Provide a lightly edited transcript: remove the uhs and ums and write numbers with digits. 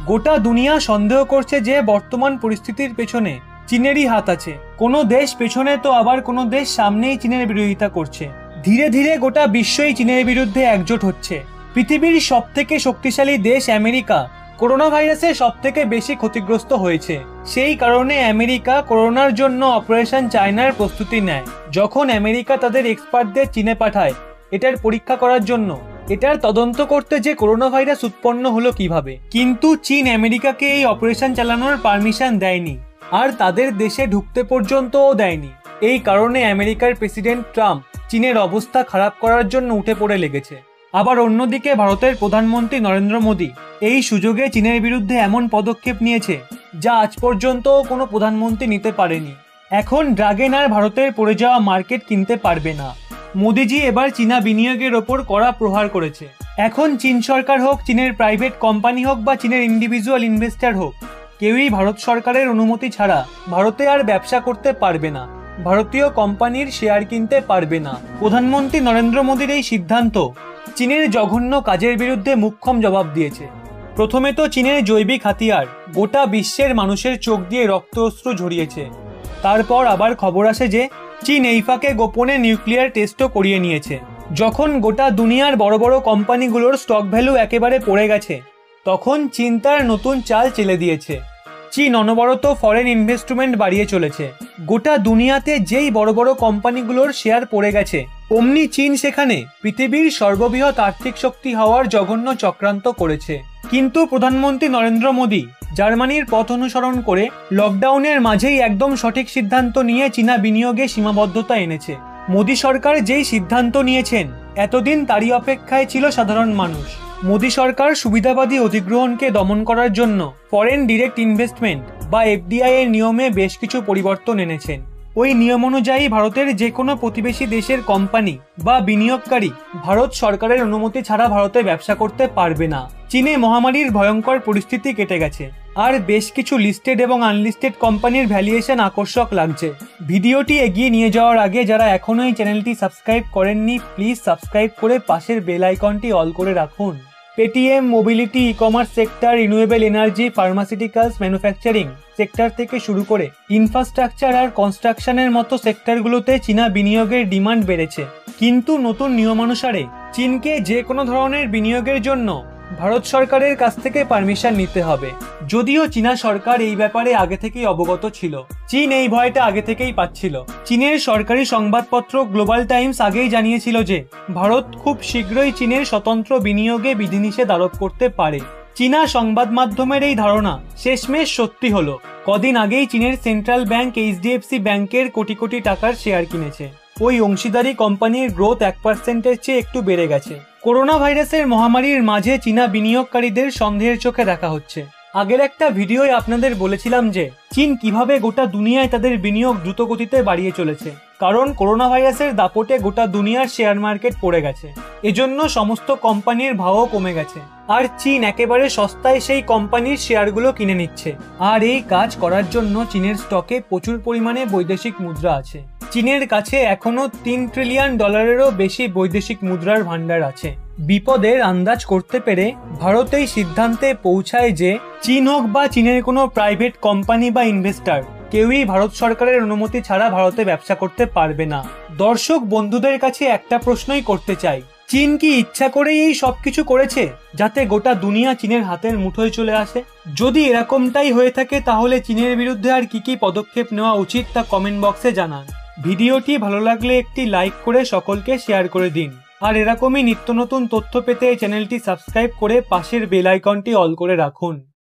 গোটা দুনিয়া সন্দেহ করছে যে বর্তমান পরিস্থিতির পেছনে চীনেরই হাত আছে। কোনো দেশ পেছনে তো আবার কোনো দেশ সামনেই চীনের বিরোধিতা করছে। ধীরে ধীরে গোটা বিশ্বই চীনের বিরুদ্ধে একজোট হচ্ছে। পৃথিবীর সবথেকে শক্তিশালী দেশ আমেরিকা করোনা ভাইরাসে সবথেকে বেশি ক্ষতিগ্রস্ত হয়েছে। সেই কারণে আমেরিকা করোনার জন্য অপারেশন চায়নার প্রস্তুতি নেয়। যখন আমেরিকা তাদের এক্সপার্টদের চীনে পাঠায় এটার পরীক্ষা করার জন্য, এটার তদন্ত করতে যে করোনা ভাইরাস উৎপন্ন হলো কিভাবে, কিন্তু চীন আমেরিকাকে এই অপারেশন চালানোর পারমিশন দেয়নি, আর তাদের দেশে ঢুকতে পর্যন্তও দেয়নি। এই কারণে আমেরিকার প্রেসিডেন্ট ট্রাম্প চীনের অবস্থা খারাপ করার জন্য উঠে পড়ে লেগেছে। আবার অন্যদিকে ভারতের প্রধানমন্ত্রী নরেন্দ্র মোদী এই সুযোগে চীনের বিরুদ্ধে এমন পদক্ষেপ নিয়েছে যা আজ পর্যন্ত কোনো প্রধানমন্ত্রী নিতে পারেনি। এখন ড্রাগন আর ভারতের পড়ে যাওয়া মার্কেট কিনতে পারবে না। মোদিজি এবার চীনা বিনিয়োগের ওপর কড়া প্রহার করেছে। এখন চীন সরকার হোক, চীনের প্রাইভেট কোম্পানি হোক বা চীনের ইন্ডিভিজুয়াল ইনভেস্টর হোক, কেউই ভারত সরকারের অনুমতি ছাড়া ভারতে আর ব্যবসা করতে পারবে না, ভারতীয় কোম্পানির শেয়ার কিনতে পারবে না। প্রধানমন্ত্রী নরেন্দ্র মোদীর এই সিদ্ধান্ত চীনের জঘন্য কাজের বিরুদ্ধে মুখ্যম জবাব দিয়েছে। প্রথমে তো চীনের জৈবিক হাতিয়ার গোটা বিশ্বের মানুষের চোখ দিয়ে রক্ত অশ্রু ঝরিয়েছে। তারপর আবার খবর আসে যে চীন এই ফাঁকে গোপনে নিউক্লিয়ার টেস্টও করিয়ে নিয়েছে। যখন গোটা দুনিয়ার বড় বড় কোম্পানিগুলোর স্টক ভ্যালু একেবারে পড়ে গেছে, তখন চীন তার নতুন চাল চেলে দিয়েছে। চীন অনবরত ফরেন ইনভেস্টমেন্ট বাড়িয়ে চলেছে। গোটা দুনিয়াতে যেই বড় বড় কোম্পানিগুলোর শেয়ার পড়ে গেছে, অমনি চীন সেখানে পৃথিবীর সর্ববৃহৎ আর্থিক শক্তি হওয়ার জঘন্য চক্রান্ত করেছে। কিন্তু প্রধানমন্ত্রী নরেন্দ্র মোদী জার্মানির পথ অনুসরণ করে লকডাউনের মাঝেই একদম সঠিক সিদ্ধান্ত নিয়ে চীনা বিনিয়োগে সীমাবদ্ধতা এনেছে। মোদী সরকার যেই সিদ্ধান্ত নিয়েছেন, এতদিন তারই অপেক্ষায় ছিল সাধারণ মানুষ। মোদী সরকার সুবিধাবাদী অধিগ্রহণকে দমন করার জন্য ফরেন ডিরেক্ট ইনভেস্টমেন্ট বা এফডিআই এর নিয়মে বেশ কিছু পরিবর্তন এনেছেন। ওই নিয়ম অনুযায়ী ভারতের যে কোনো প্রতিবেশী দেশের কোম্পানি বা বিনিয়োগকারী ভারত সরকারের অনুমতি ছাড়া ভারতে ব্যবসা করতে পারবে না। চীনে মহামারীর ভয়ঙ্কর পরিস্থিতি কেটে গেছে, আর বেশ কিছু লিস্টেড এবং আনলিস্টেড কোম্পানির ভ্যালুয়েশন আকর্ষক লাগছে। ভিডিওটি এগিয়ে নিয়ে যাওয়ার আগে যারা এখনো এই চ্যানেলটি সাবস্ক্রাইব করেননি, প্লিজ সাবস্ক্রাইব করে পাশের বেল আইকনটি অল করে রাখুন। Paytm, mobility, e commerce sector, renewable energy, pharmaceuticals, manufacturing sector থেকে শুরু করে ইনফ্রাস্ট্রাকচার আর কনস্ট্রাকশনের মতো সেক্টরগুলোতে চীনা বিনিয়োগের ডিমান্ড বেড়েছে। কিন্তু নতুন নিয়মানুসারে চীনকে যে কোনো ধরনের বিনিয়োগের জন্য ভারত সরকারের কাছ থেকে পারমিশন নিতে হবে। যদিও চীনা সরকার এই ব্যাপারে আগে থেকেই অবগত ছিল, চীন এই ভয়টা আগে থেকেই পাচ্ছিল। চীনের সরকারি সংবাদপত্র গ্লোবাল টাইমস আগেই জানিয়েছিল যে ভারত খুব শীঘ্রই চীনের স্বতন্ত্র বিনিয়োগে বিধিনিষেধ আরোপ করতে পারে। চীনা সংবাদ মাধ্যমের এই ধারণা শেষমেশ সত্যি হলো। কদিন আগেই চীনের সেন্ট্রাল ব্যাংক এইচডিএফসি ব্যাংকের কোটি কোটি টাকার শেয়ার কিনেছে। ওই অংশীদারি কোম্পানির গ্রোথ 1%-এর চেয়ে একটু বেড়ে গেছে। করোনা ভাইরাসের মহামারীর মাঝে চীনা বিনিয়োগকারীদের সন্দেহের চোখে দেখা হচ্ছে। আগের একটা ভিডিওয় আপনাদের বলেছিলাম যে চীন কিভাবে গোটা দুনিয়ায় তাদের বিনিয়োগ দ্রুত গতিতে বাড়িয়ে চলেছে, কারণ করোনা ভাইরাসের দাপটে গোটা দুনিয়ার শেয়ার মার্কেট পড়ে গেছে। এজন্য সমস্ত কোম্পানির ভাবও কমে গেছে, আর চীন একেবারে সস্তায় সেই কোম্পানির শেয়ারগুলো কিনে নিচ্ছে। আর এই কাজ করার জন্য চীনের স্টকে প্রচুর পরিমাণে বৈদেশিক মুদ্রা আছে। চীনের কাছে এখনো $3 ট্রিলিয়ন বেশি বৈদেশিক মুদ্রার ভান্ডার আছে। বিপদের আন্দাজ করতে পেরে ভারত এই সিদ্ধান্তে পৌঁছায় যে চীন হোক বা চীনের কোনো প্রাইভেট কোম্পানি বা ইনভেস্টর, কেউই ভারত সরকারের অনুমতি ছাড়া ভারতে ব্যবসা করতে পারবে না। দর্শক বন্ধুদের কাছে একটা প্রশ্নই করতে চাই, চীন কি ইচ্ছা করেই এই সবকিছু করেছে যাতে গোটা দুনিয়া চীনের হাতের মুঠোয় চলে আসে? যদি এরকমটাই হয়ে থাকে, তাহলে চীনের বিরুদ্ধে আর কি পদক্ষেপ নেওয়া উচিত তা কমেন্ট বক্সে জানান। ভিডিওটি ভালো লাগলে একটি লাইক করে সকলকে শেয়ার করে দিন। আর এরকমই নিত্য নতুন তথ্য পেতে চ্যানেলটি সাবস্ক্রাইব করে পাশের বেল আইকনটি অল করে রাখুন।